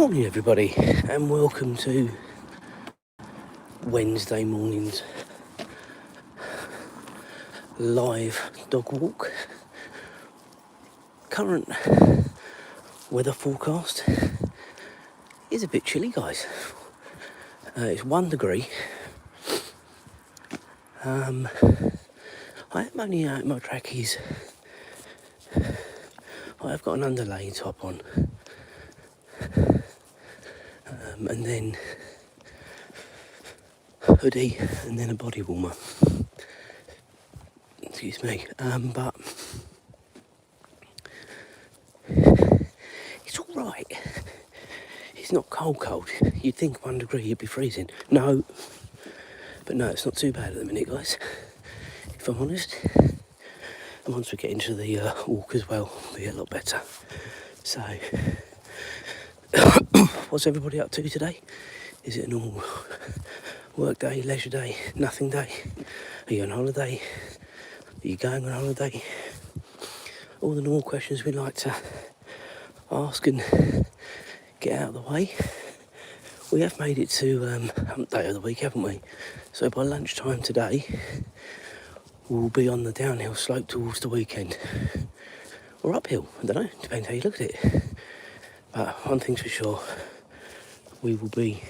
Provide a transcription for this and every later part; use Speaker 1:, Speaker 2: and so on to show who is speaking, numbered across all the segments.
Speaker 1: Morning everybody, and welcome to Wednesday morning's live dog walk. Current weather forecast is a bit chilly, guys. It's 1 degree. I am only out in my trackies. I have got an underlaying top on, and then hoodie, and then a body warmer. Excuse me, but it's all right. It's not cold. You'd think 1 degree you'd be freezing. No, but no, it's not too bad at the minute, guys, if I'm honest. And once we get into the walk as well, it'll be a lot better. So, what's everybody up to today? Is it a normal work day, leisure day, nothing day? Are you on holiday? Are you going on holiday? All the normal questions we like to ask and get out of the way. We have made it to hump day of the week, haven't we? So by lunchtime today, we'll be on the downhill slope towards the weekend. Or uphill, I don't know, depends how you look at it. But one thing's for sure, we will be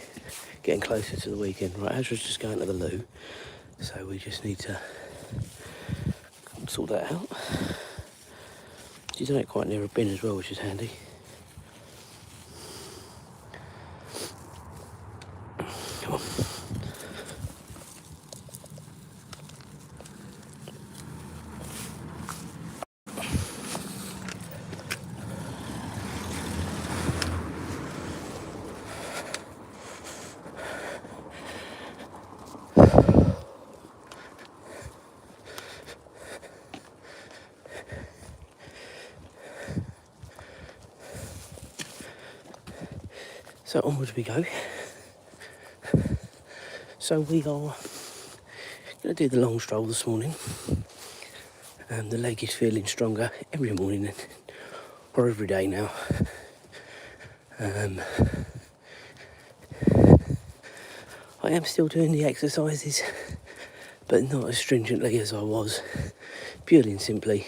Speaker 1: getting closer to the weekend. Right, Azra's just going to the loo, so we just need to sort that out. She's done it quite near a bin as well, which is handy. Come on. So onwards we go. So we are going to do the long stroll this morning. The leg is feeling stronger every morning or every day now. I am still doing the exercises, but not as stringently as I was, purely and simply.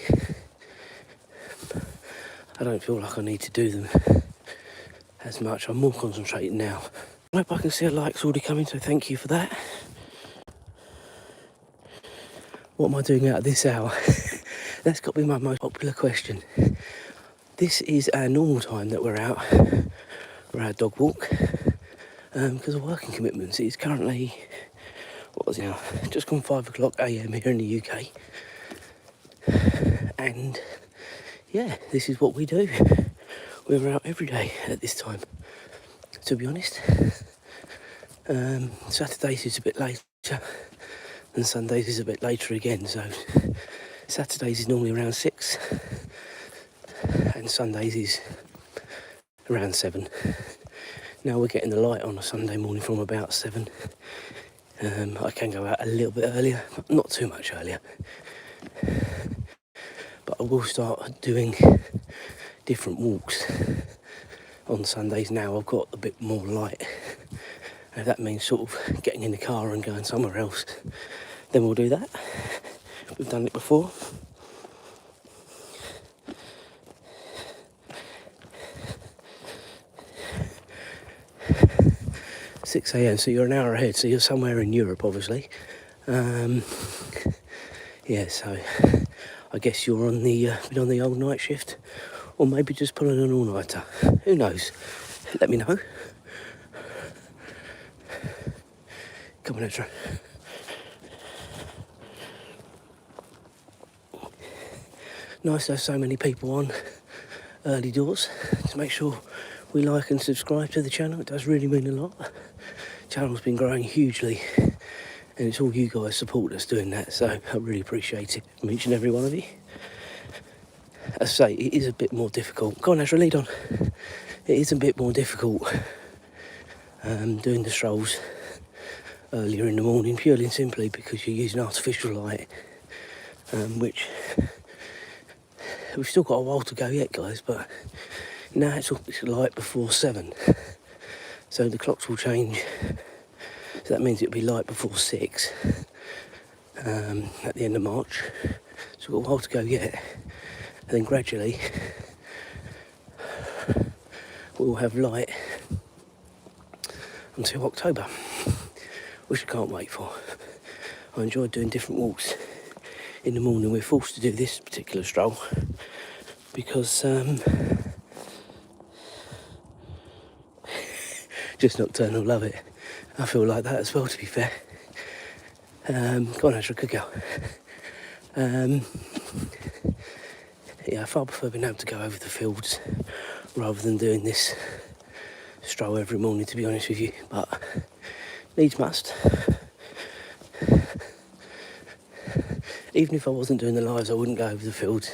Speaker 1: I don't feel like I need to do them as much. I'm more concentrated now. I hope I can see a like's already coming, so thank you for that. What am I doing out of this hour? That's got to be my most popular question. This is our normal time that we're out for our dog walk, because of working commitments. It's currently, what was it now? Just gone 5 o'clock AM here in the UK. And yeah, this is what we do. We're out every day at this time, to be honest. Saturdays is a bit later, and Sundays is a bit later again. So Saturdays is normally around 6, and Sundays is around 7. Now we're getting the light on a Sunday morning from about 7. I can go out a little bit earlier, but not too much earlier. But I will start doing different walks on Sundays now. I've got a bit more light. And if that means sort of getting in the car and going somewhere else, then we'll do that. We've done it before. (6 AM), so you're an hour ahead, so you're somewhere in Europe, obviously. Yeah, so I guess you're on the been on the old night shift, or maybe just pulling an all-nighter. Who knows? Let me know. Come on, Azra. Nice to have so many people on early doors to make sure we like and subscribe to the channel. It does really mean a lot. The channel's been growing hugely, and it's all you guys' support that's doing that, so I really appreciate it from each and every one of you. As I say, it is a bit more difficult. Go on, Azra, lead on. It is a bit more difficult doing the strolls earlier in the morning, purely and simply because you're using artificial light, which we've still got a while to go yet, guys, but Now it's light before 7, so the clocks will change. So that means it'll be light before 6 at the end of March. So we've got a while to go yet, and then gradually we'll have light until October, which I can't wait for. I enjoy doing different walks in the morning. We're forced to do this particular stroll because just nocturnal love it. I feel like that as well, to be fair. Go on, Azra, good girl. Yeah, I far prefer being able to go over the fields rather than doing this stroll every morning, to be honest with you, but needs must. Even if I wasn't doing the lives, I wouldn't go over the fields.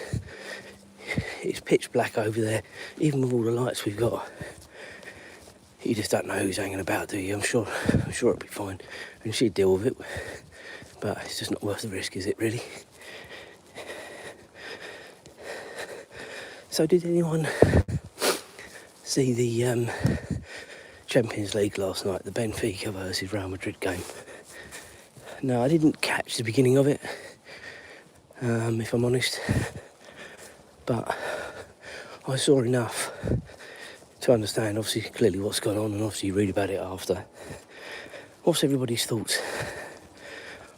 Speaker 1: It's pitch black over there, even with all the lights we've got. You just don't know who's hanging about, do you? I'm sure it'll be fine, and she'd deal with it, but it's just not worth the risk, is it, really? So did anyone see the Champions League last night, the Benfica versus Real Madrid game? No, I didn't catch the beginning of it, if I'm honest, but I saw enough to understand, obviously, clearly what's gone on, and obviously you read about it after. What's everybody's thoughts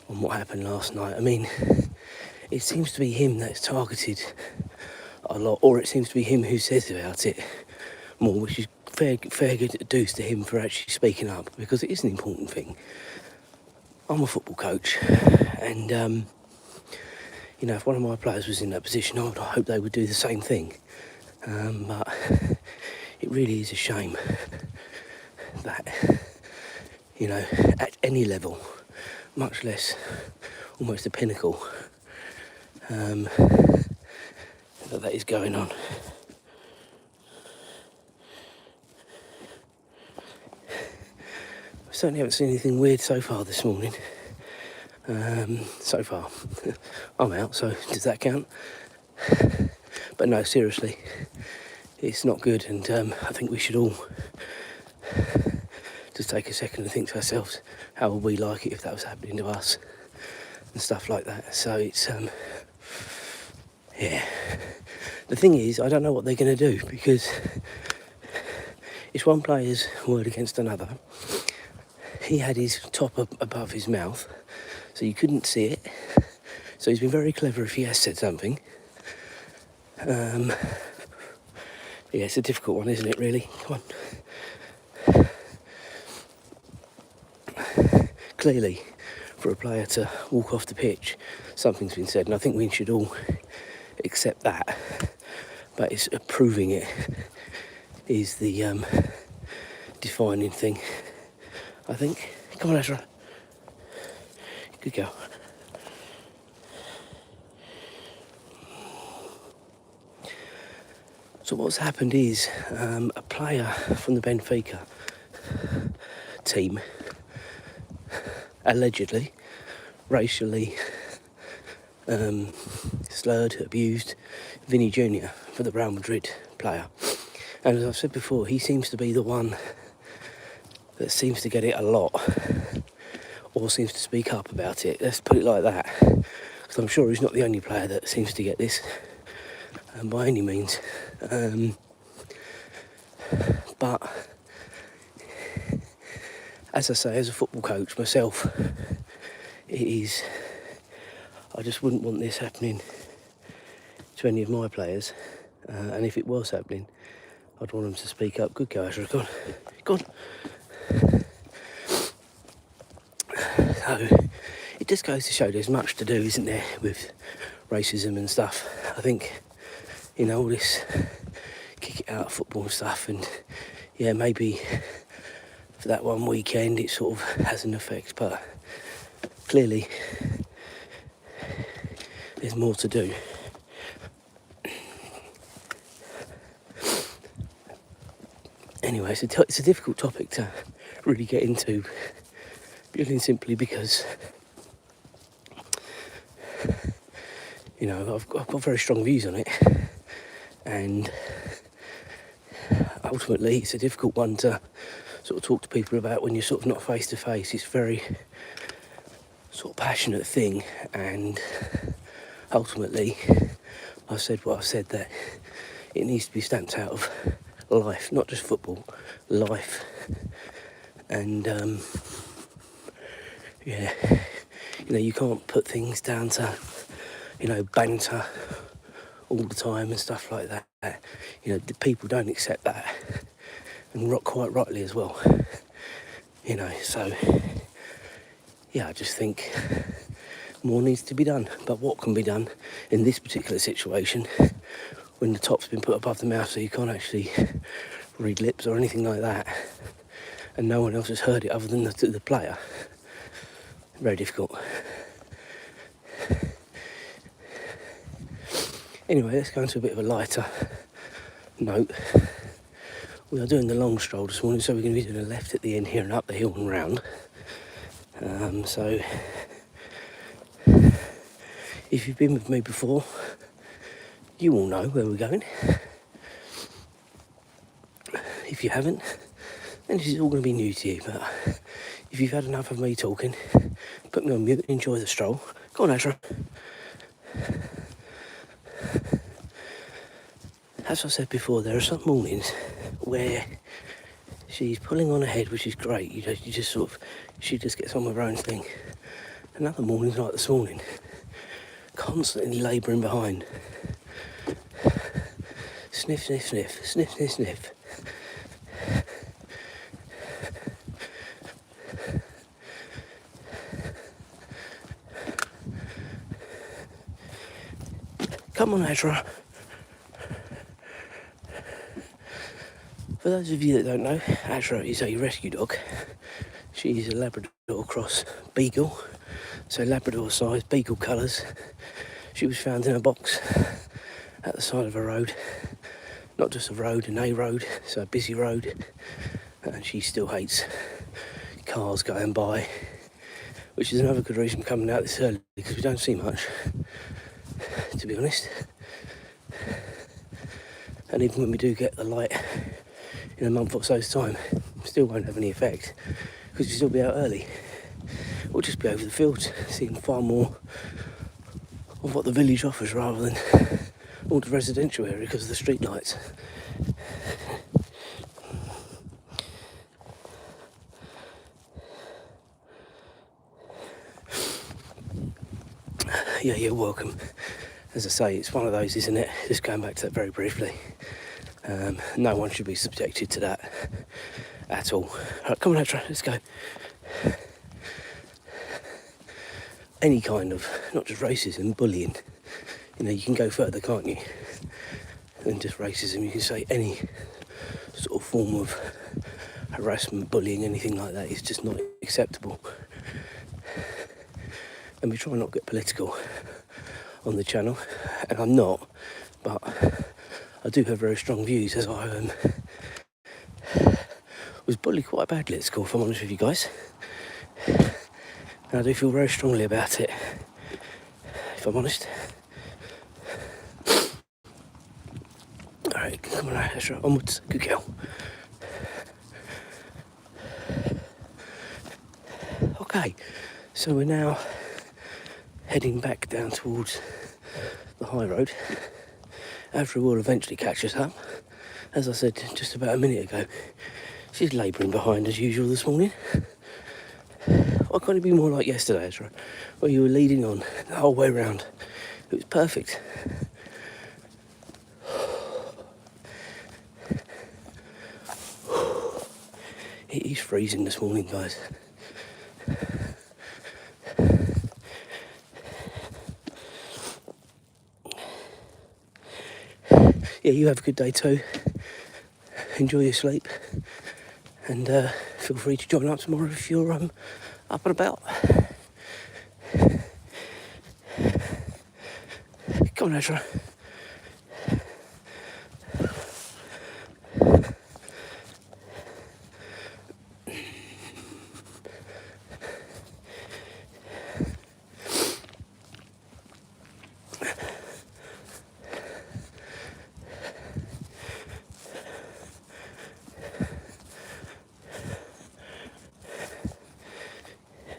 Speaker 1: on what happened last night? I mean, it seems to be him that's targeted a lot, or it seems to be him who says about it more, which is fair good dues to him for actually speaking up, because it is an important thing. I'm a football coach, and you know, if one of my players was in that position, I would hope they would do the same thing. But it really is a shame that, you know, at any level, much less almost a pinnacle, that is going on. I certainly haven't seen anything weird so far this morning. So far. I'm out, so does that count? But no, seriously, it's not good, and I think we should all just take a second and think to ourselves, how would we like it if that was happening to us, and stuff like that. So it's, yeah. The thing is, I don't know what they're going to do, because it's one player's word against another. He had his top above his mouth, so you couldn't see it. So he's been very clever if he has said something. Yeah, it's a difficult one, isn't it, really? Come on. Clearly, for a player to walk off the pitch, something's been said, and I think we should all accept that. But it's proving it is the defining thing, I think. Come on, Azra. Good girl. So what's happened is a player from the Benfica team allegedly racially slurred, abused Vinny Jr. for the Real Madrid player. And as I've said before, he seems to be the one that seems to get it a lot, or seems to speak up about it. Let's put it like that, because I'm sure he's not the only player that seems to get this, by any means. But as I say, as a football coach myself, I just wouldn't want this happening to any of my players, and if it was happening, I'd want them to speak up. Good guys, go on, go on. So it just goes to show there's much to do, isn't there, with racism and stuff. I think, you know, all this kick it out of football and stuff, and yeah, maybe for that one weekend it sort of has an effect, but clearly there's more to do. Anyway, it's a difficult topic to really get into, purely and simply because, you know, I've got very strong views on it, and ultimately it's a difficult one to sort of talk to people about when you're sort of not face to face. It's a very sort of passionate thing, and ultimately I've said what I've said, that it needs to be stamped out of life, not just football, life. And yeah, you know, you can't put things down to, you know, banter all the time and stuff like that. You know, the people don't accept that, and quite rightly as well. You know, so yeah, I just think more needs to be done. But what can be done in this particular situation, when the top's been put above the mouth so you can't actually read lips or anything like that, and no one else has heard it other than the player? Very difficult. Anyway, let's go into a bit of a lighter note. We are doing the long stroll this morning, so we're going to be doing a left at the end here and up the hill and round. So if you've been with me before, you all know where we're going. If you haven't, then this is all going to be new to you. But if you've had enough of me talking, put me on mute and enjoy the stroll. Go on, Azra. As I said before, there are some mornings where she's pulling on ahead, which is great. You know, you just sort of, she just gets on with her own thing. And other mornings, like this morning, constantly labouring behind. Sniff, sniff, sniff, sniff, sniff, sniff. Come on, Azra. For those of you that don't know, Azra is a rescue dog. She's a Labrador cross beagle, so Labrador size, beagle colours. She was found in a box at the side of a road, not just a road, an A road, so a busy road, and she still hates cars going by, which is another good reason for coming out this early, because we don't see much, to be honest. And even when we do get the light in a month or so's time, still won't have any effect, because we'll still be out early. We'll just be over the fields, seeing far more of what the village offers rather than all the residential area because of the street lights. Yeah, you're welcome. As I say, it's one of those, isn't it? Just going back to that very briefly. No one should be subjected to that at all. Right, come on, Azra, let's go. Any kind of, not just racism, bullying. You know, you can go further, can't you, than just racism. You can say any sort of form of harassment, bullying, anything like that is just not acceptable. And we try not to get political on the channel, and I'm not, but I do have very strong views, as I was bullied quite badly at school, if I'm honest with you guys. And I do feel very strongly about it, if I'm honest. Alright, come on, Azra, onwards, good girl. Okay, so we're now heading back down towards the high road. Azra will eventually catch us up. As I said just about a minute ago, she's labouring behind as usual this morning. Why can't it be more like yesterday, Azra, where you were leading on the whole way round? It was perfect. It is freezing this morning, guys. Yeah, you have a good day too. Enjoy your sleep, and feel free to join up tomorrow if you're up and about. Come on, Azra.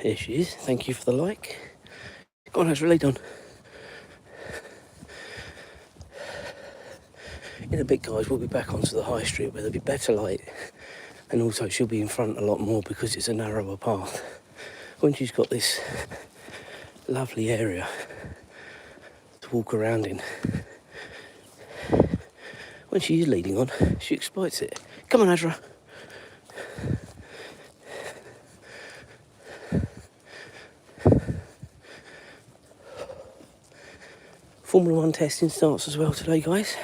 Speaker 1: Here she is. Thank you for the like. Go on, Azra, lead on. In a bit, guys, we'll be back onto the high street where there'll be better light, and also she'll be in front a lot more because it's a narrower path. When she's got this lovely area to walk around in, when she is leading on, she exploits it. Come on, Azra. Formula 1 testing starts as well today, guys.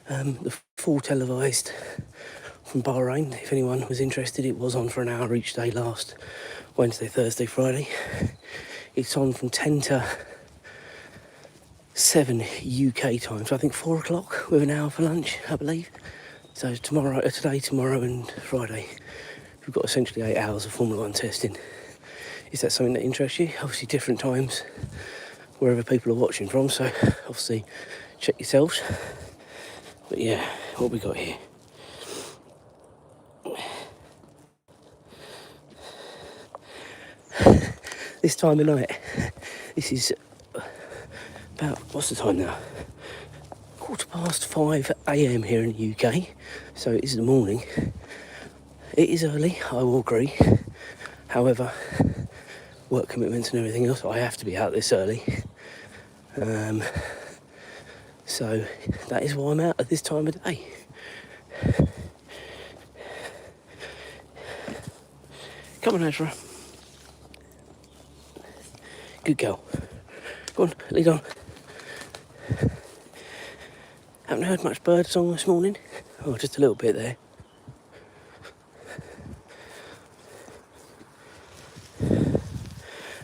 Speaker 1: The full televised from Bahrain. If anyone was interested, it was on for an hour each day last Wednesday, Thursday, Friday. It's on from 10 to 7 UK time, so I think 4 o'clock with an hour for lunch, I believe. So today, tomorrow and Friday, we've got essentially 8 hours of Formula 1 testing. Is that something that interests you? Obviously different times wherever people are watching from, so obviously check yourselves. But yeah, what we got here? This time of night, this is about, what's the time now? 5:15 AM here in the UK, so it is the morning. It is early, I will agree. However, work commitments and everything else, I have to be out this early. So that is why I'm out at this time of day. Come on, Azra. Good girl. Go on, lead on. Haven't heard much bird song this morning. Oh, just a little bit there.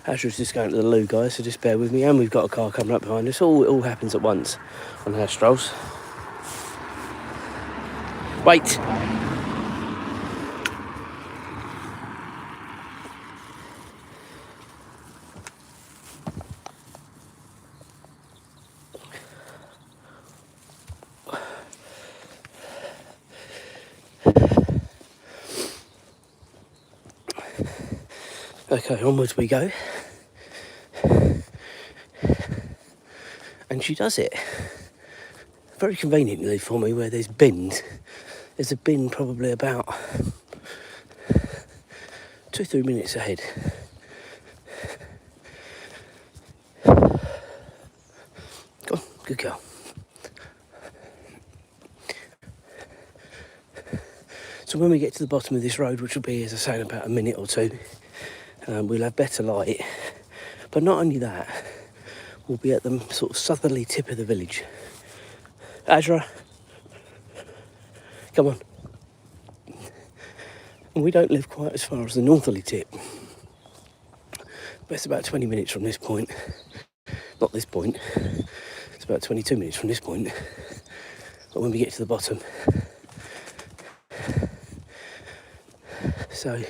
Speaker 1: Azra's just going to the loo, guys, so just bear with me. And we've got a car coming up behind us. It all happens at once on our strolls. Wait. Okay, onwards we go. And she does it very conveniently for me where there's bins. There's a bin probably about 2-3 minutes ahead. Go on, good girl. So when we get to the bottom of this road, which will be, as I say, in about a minute or two, we'll have better light. But not only that, we'll be at the sort of southerly tip of the village. Azra, come on. And we don't live quite as far as the northerly tip. But it's about 20 minutes from this point. Not this point. It's about 22 minutes from this point. But when we get to the bottom. So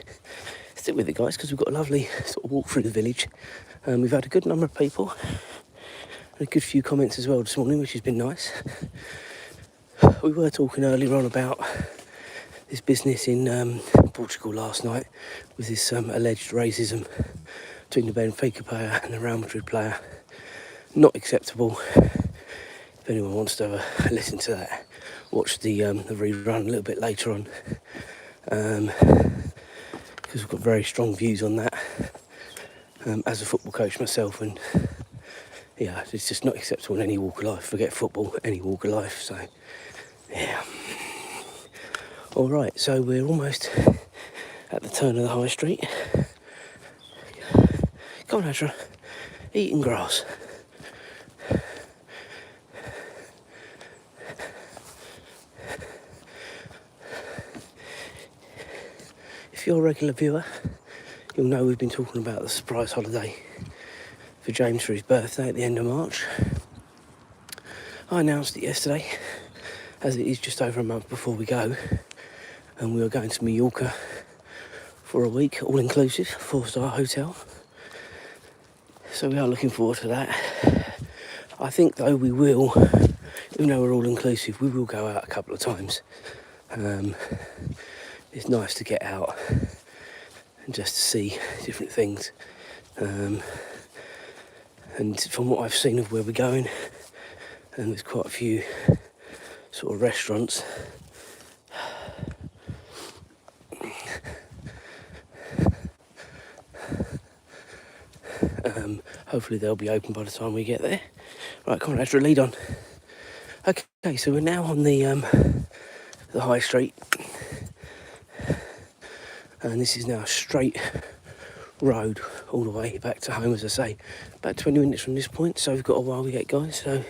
Speaker 1: stick with it, guys, because we've got a lovely sort of walk through the village. We've had a good number of people. And a good few comments as well this morning, which has been nice. We were talking earlier on about this business in Portugal last night with this alleged racism between the Benfica player and the Real Madrid player. Not acceptable. If anyone wants to have a listen to that, watch the rerun a little bit later on. Because we've got very strong views on that as a football coach myself, and yeah, it's just not acceptable in any walk of life. Forget football, any walk of life. So yeah. All right, so we're almost at the turn of the high street. Come on, Azra, eating grass. If you're a regular viewer, you'll know we've been talking about the surprise holiday for James for his birthday at the end of March. I announced it yesterday, as it is just over a month before we go, and we are going to Mallorca for a week, all inclusive, 4-star hotel. So we are looking forward to that. I think though we will, even though we're all inclusive, we will go out a couple of times. It's nice to get out and just to see different things. And from what I've seen of where we're going, and there's quite a few sort of restaurants. Hopefully they'll be open by the time we get there. Right, come on, Azra, lead on. Okay, so we're now on the high street, and this is now a straight road all the way back to home, as I say. About 20 minutes from this point, so we've got a while yet, guys. So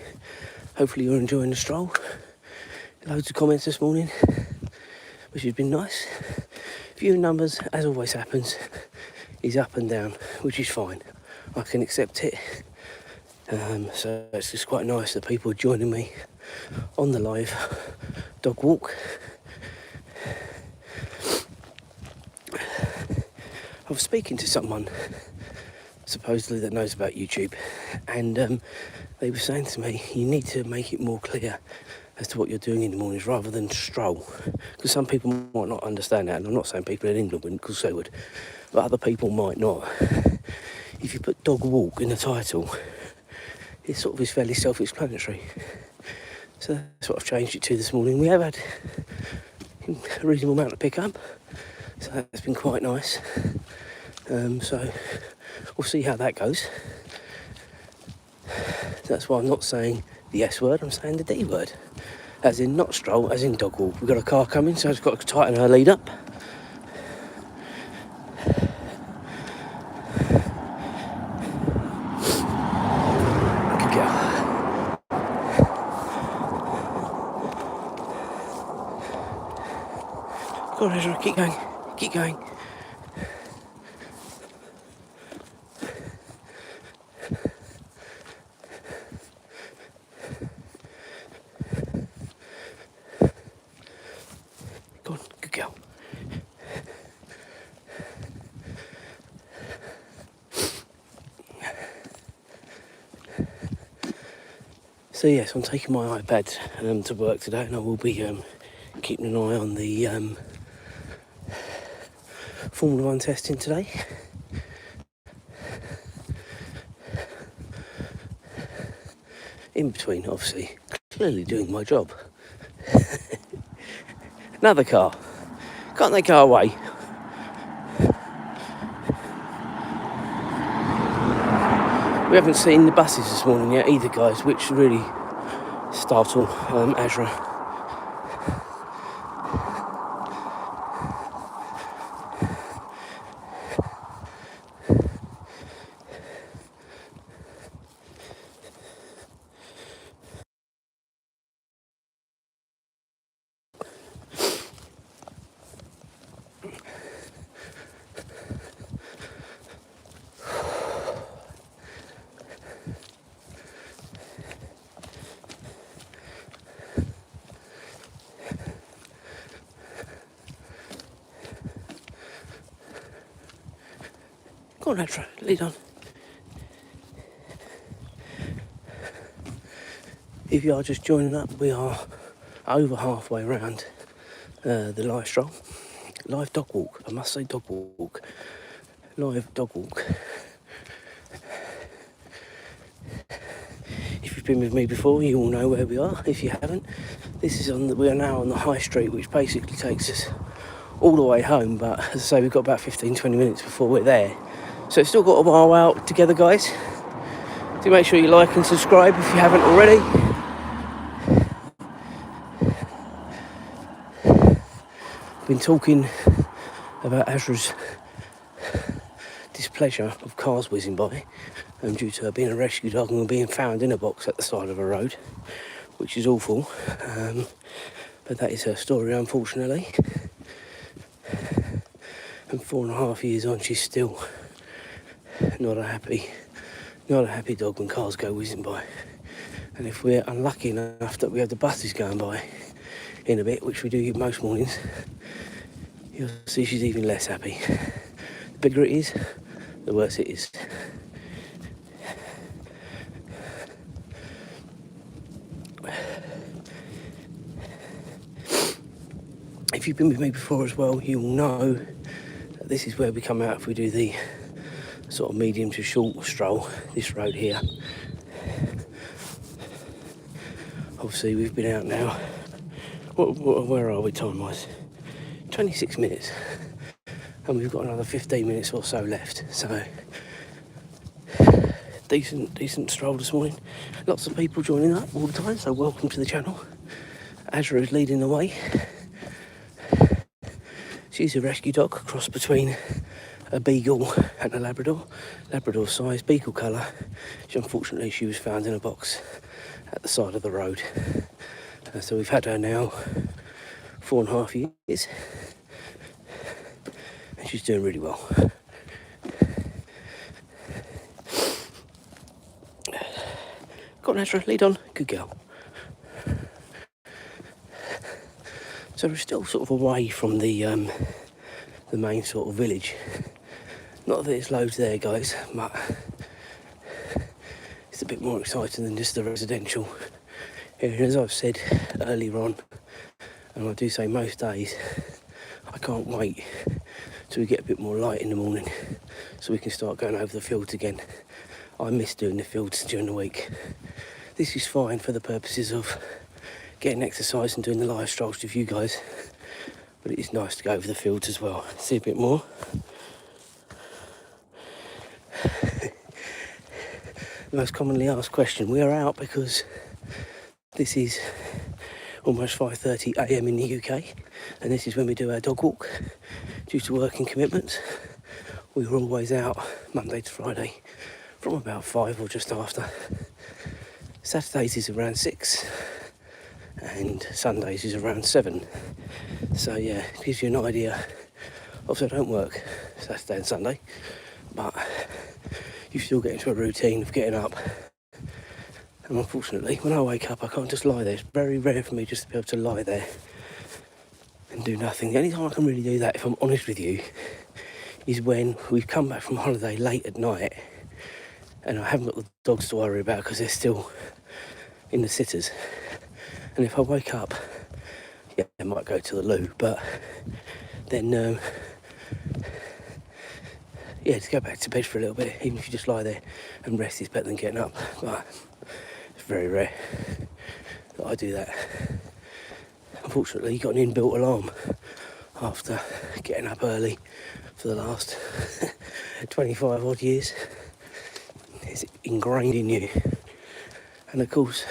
Speaker 1: hopefully you're enjoying the stroll. Loads of comments this morning, which has been nice. Few numbers, as always happens, is up and down, which is fine. I can accept it. So it's just quite nice that people are joining me on the live dog walk. I was speaking to someone supposedly that knows about YouTube, and they were saying to me, you need to make it more clear as to what you're doing in the mornings rather than stroll, because some people might not understand that, and I'm not saying people in England wouldn't, because they would, but other people might not. If you put dog walk in the title, it sort of is fairly self-explanatory. So that's what I've changed it to this morning. We have had a reasonable amount to pick up, so that's been quite nice. So we'll see how that goes. That's why I'm not saying the S word, I'm saying the D word. As in not stroll, as in dog walk. We've got a car coming, so I've got to tighten her lead up. Good girl. Go on, Azra, keep going, keep going. Go on, good girl. So yes, I'm taking my iPad to work today, and I will be keeping an eye on the Formula 1 testing today. In between, obviously, clearly doing my job. Another car. Can't they go away? We haven't seen the buses this morning yet either, guys, which really startle Azra. Go on, Azra, lead on. If you are just joining up, we are over halfway around the live stroll. Live dog walk, I must say dog walk. Live dog walk. If you've been with me before, you all know where we are. If you haven't, we are now on the high street, which basically takes us all the way home, but as I say, we've got about 15-20 minutes before we're there. So it's still got a while out together, guys. Do make sure you like and subscribe if you haven't already. I've been talking about Azra's displeasure of cars whizzing by, due to her being a rescue dog and being found in a box at the side of a road, which is awful. But that is her story, unfortunately. And 4.5 years on, she's still not a happy dog when cars go whizzing by. And if we're unlucky enough that we have the buses going by in a bit, which we do most mornings, you'll see she's even less happy. The bigger it is, the worse it is. If you've been with me before as well, you will know This is where we come out if we do the sort of medium to short stroll, this road here. Obviously we've been out now, where are we time-wise? 26 minutes, and we've got another 15 minutes or so left, so decent stroll this morning. Lots of people joining up all the time, so welcome to the channel. Azra is leading the way. She's a rescue dog, cross between a beagle and a Labrador. Labrador size, beagle colour. Unfortunately, she was found in a box at the side of the road. So we've had her now 4.5 years, and she's doing really well. Go on, Azra, lead on. Good girl. So we're still sort of away from the main sort of village. Not that there's loads there, guys, but it's a bit more exciting than just the residential area. As I've said earlier on, and I do say most days, I can't wait till we get a bit more light in the morning so we can start going over the fields again. I miss doing the fields during the week. This is fine for the purposes of getting exercise and doing the live strolls with you guys, but it is nice to go over the fields as well, see a bit more. The most commonly asked question: we are out because this is almost 5:30 AM in the UK, and this is when we do our dog walk due to working commitments. We were always out Monday to Friday from about 5 or just after. Saturdays is around 6 and Sundays is around 7. So yeah, it gives you an idea. Obviously I don't work Saturday and Sunday, but you still get into a routine of getting up. And unfortunately, when I wake up, I can't just lie there. It's very rare for me just to be able to lie there and do nothing. The only time I can really do that, if I'm honest with you, is when we've come back from holiday late at night and I haven't got the dogs to worry about because they're still in the sitters. And if I wake up, yeah, I might go to the loo, but then, yeah, to go back to bed for a little bit, even if you just lie there and rest, is better than getting up. But it's very rare that I do that. Unfortunately, you got an inbuilt alarm after getting up early for the last 25 odd years. It's ingrained in you. And of course,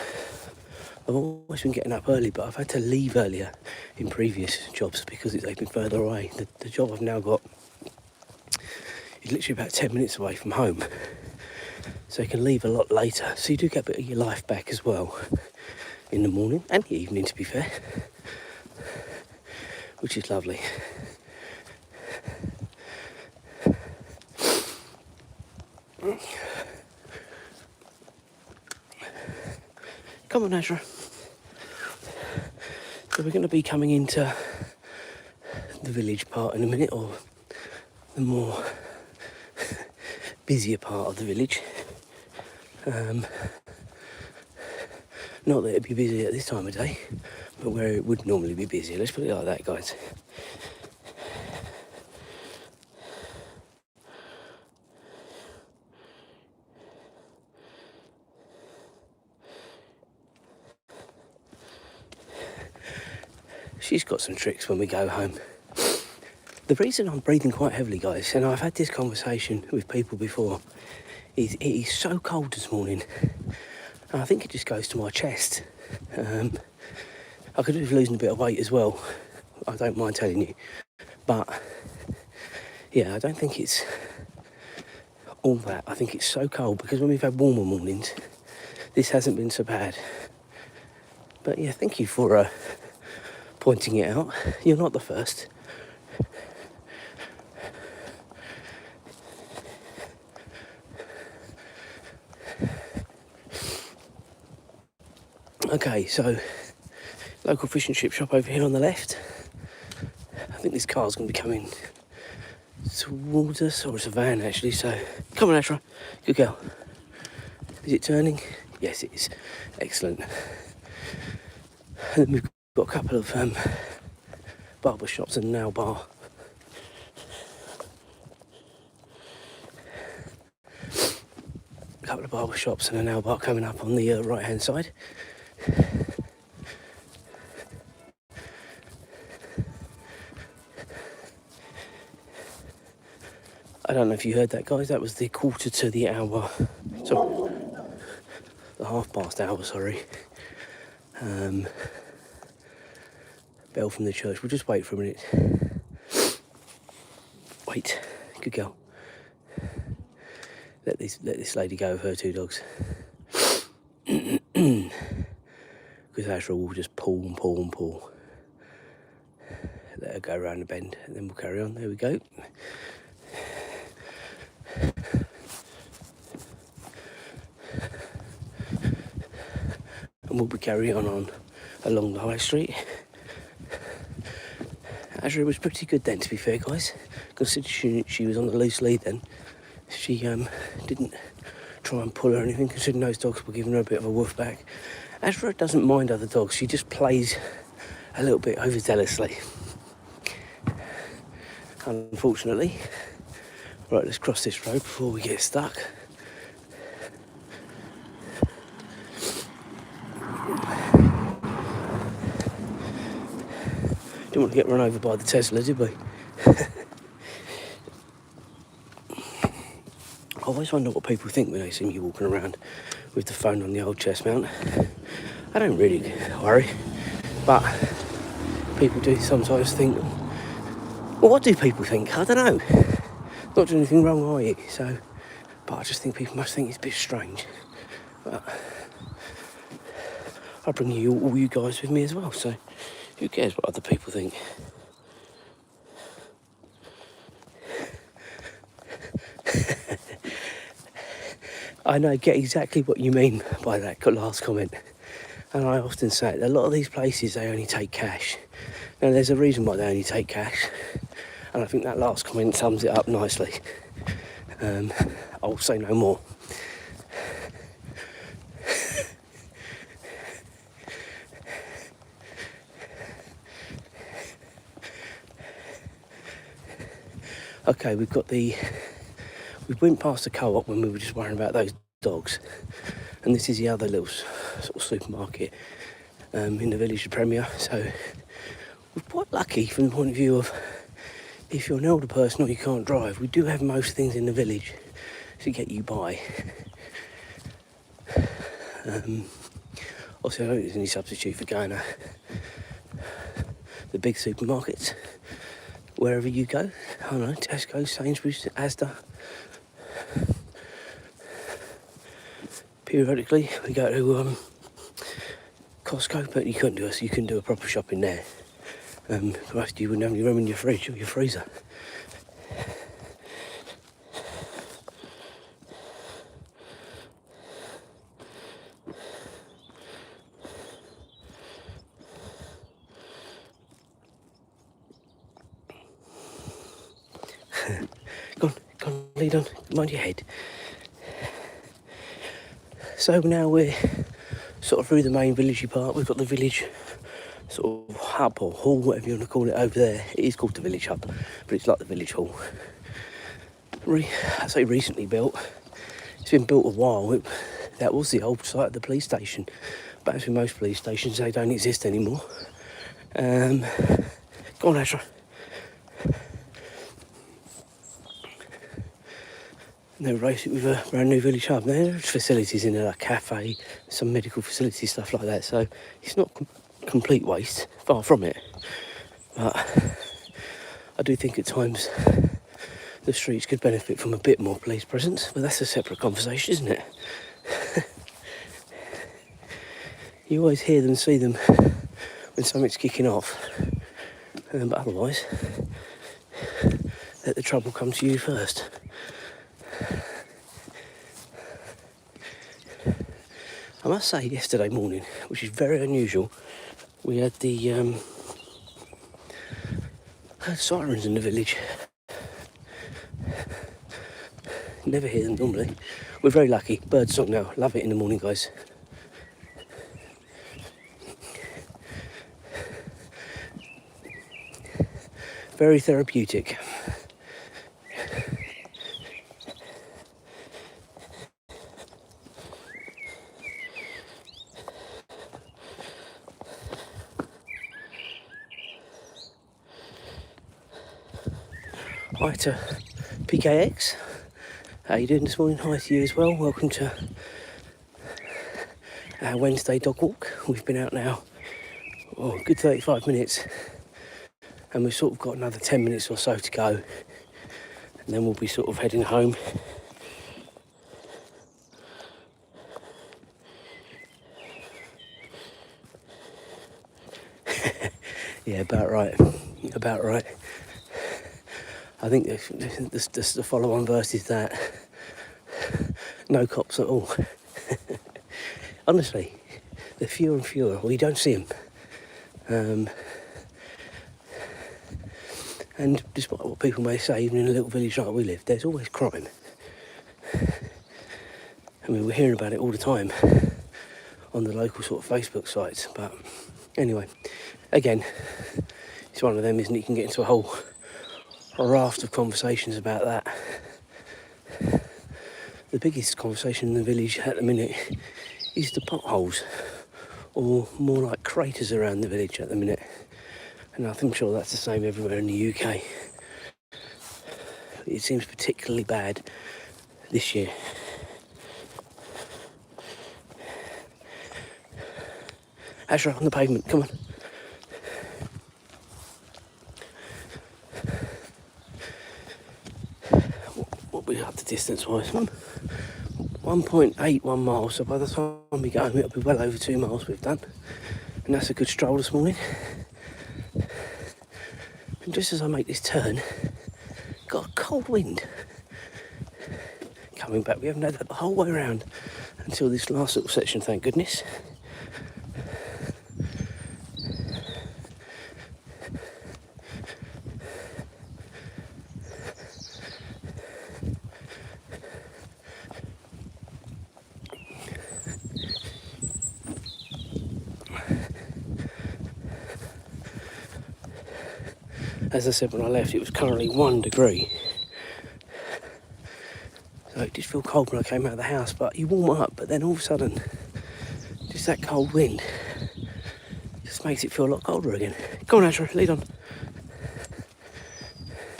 Speaker 1: I've always been getting up early, but I've had to leave earlier in previous jobs because they've been further away. The job I've now got is literally about 10 minutes away from home. So you can leave a lot later. So you do get a bit of your life back as well in the morning and the evening, to be fair, which is lovely. Come on, Azra. So we're going to be coming into the village part in a minute, or the more busier part of the village. Not that it'd be busy at this time of day, but where it would normally be busy. Let's put it like that, guys. She's got some tricks when we go home. The reason I'm breathing quite heavily, guys, and I've had this conversation with people before, is it is so cold this morning. And I think it just goes to my chest. I could do with losing a bit of weight as well. I don't mind telling you. But, yeah, I don't think it's all that. I think it's so cold because when we've had warmer mornings, this hasn't been so bad. But, yeah, thank you for pointing it out. You're not the first. Okay, so local fish and chip shop over here on the left. I think this car's going to be coming towards us, or it's a van actually, so come on, Azra, good girl. Is it turning? Yes, it is. Excellent. And then we've got a couple of barber shops and nail bar. couple of barber shops and a nail bar coming up on the right hand side. I don't know if you heard that, guys. That was the quarter to the hour. Sorry, the 1/2 sorry. Bell from the church. We'll just wait for a minute. Wait, good girl. Let this lady go with her 2 dogs. Because Azra will just pull and pull and pull. Let her go around the bend and then we'll carry on. There we go. And we'll be carrying on along the high street. Azra was pretty good then, to be fair, guys. Considering she was on the loose lead then. She didn't try and pull or anything, considering those dogs were giving her a bit of a woof back. Azra doesn't mind other dogs, she just plays a little bit overzealously. Unfortunately. Right, let's cross this road before we get stuck. Didn't want to get run over by the Tesla, did we? I always wonder what people think when they see me walking around with the phone on the old chest mount. I don't really worry, but people do sometimes think, well, what do people think? I don't know. Not doing anything wrong, are you? So, but I just think people must think it's a bit strange. But I bring all you guys with me as well, so who cares what other people think? I know, get exactly what you mean by that last comment. And I often say it, a lot of these places, they only take cash. Now, there's a reason why they only take cash. And I think that last comment sums it up nicely. I'll say no more. Okay, we went past the co-op when we were just worrying about those dogs, and this is the other little sort of supermarket in the village of Premier. So we're quite lucky from the point of view of if you're an older person or you can't drive, we do have most things in the village to get you by. Obviously, I don't think there's any substitute for going to the big supermarkets. Wherever you go, I don't know, Tesco, Sainsbury's, Asda. Periodically, we go to Costco, but you couldn't do a proper shopping there. Most you wouldn't have any room in your fridge or your freezer. Go on, lead on, mind your head. So now we're sort of through the main villagey part. We've got the village sort of hub or hall, whatever you want to call it, over there. It is called the village hub, but it's like the village hall. I say recently built. It's been built a while. That was the old site of the police station, but as with most police stations, they don't exist anymore. Go on, Azra. And they replaced it with a brand new village hub. Now, there's facilities in there, like cafe, some medical facilities, stuff like that. So it's not complete waste, far from it. But I do think at times the streets could benefit from a bit more police presence. But that's a separate conversation, isn't it? You always hear them, see them when something's kicking off. But otherwise, let the trouble come to you first. I must say, yesterday morning, which is very unusual, we had the sirens in the village. Never hear them normally. We're very lucky. Bird song now. Love it in the morning, guys. Very therapeutic. Hi to PKX. How you doing this morning? Hi to you as well. Welcome to our Wednesday dog walk. We've been out now, a good 35 minutes, and we've sort of got another 10 minutes or so to go, and then we'll be sort of heading home. Yeah, about right. I think the follow-on verse is that no cops at all. Honestly, they're fewer and fewer. Well, you don't see them. And despite what people may say, even in a little village like we live, there's always crime. I mean, we're hearing about it all the time on the local sort of Facebook sites. But anyway, again, it's one of them, isn't it? You can get into a raft of conversations about that. The biggest conversation in the village at the minute is the potholes, or more like craters around the village at the minute. And I'm sure that's the same everywhere in the UK. It seems particularly bad this year. Azra on the pavement, come on. What we up to distance-wise? 1.81 miles, so by the time we get home it'll be well over 2 miles we've done. And that's a good stroll this morning. And just as I make this turn, got a cold wind coming back. We haven't had that the whole way around until this last little section, thank goodness. As I said when I left, it was currently 1 degree. So it did feel cold when I came out of the house, but you warm up, but then all of a sudden, just that cold wind just makes it feel a lot colder again. Come on, Azra, lead on.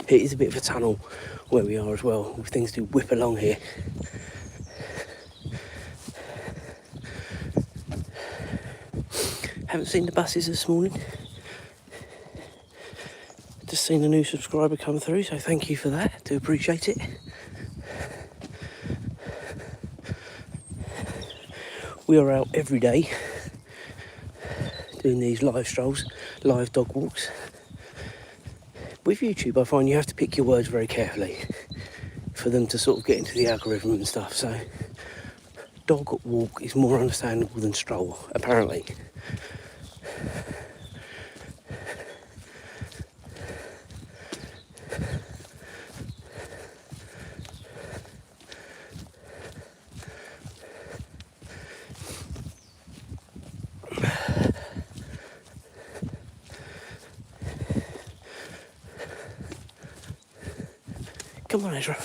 Speaker 1: It is a bit of a tunnel where we are as well. Things do whip along here. Haven't seen the buses this morning. Just seen a new subscriber come through, so thank you for that. Do appreciate it. We are out every day doing these live strolls, live dog walks. With YouTube, I find you have to pick your words very carefully for them to sort of get into the algorithm and stuff. So dog walk is more understandable than stroll, apparently. Come on, Azra.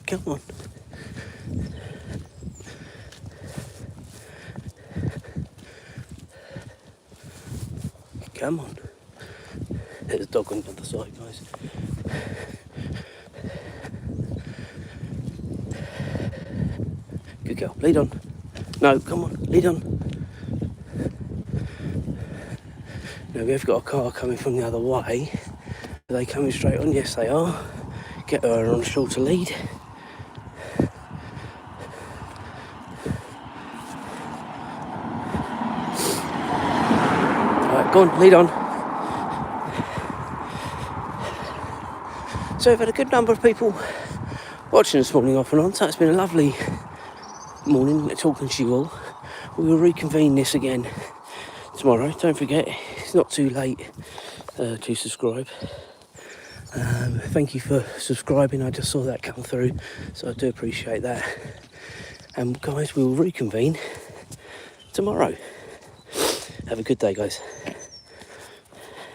Speaker 1: Come on. Come on. There's a dog on the other side, guys. Good girl. Lead on. No, come on. Lead on. Now, we've got a car coming from the other way. Are they coming straight on? Yes, they are. Get her on a shorter lead. Alright, go on, lead on. So we've had a good number of people watching this morning off and on, so it's been a lovely morning talking to you all. We will reconvene this again tomorrow. Don't forget, it's not too late to subscribe. Thank you for subscribing. I just saw that come through, so I do appreciate that. And guys, we will reconvene tomorrow. Have a good day, guys.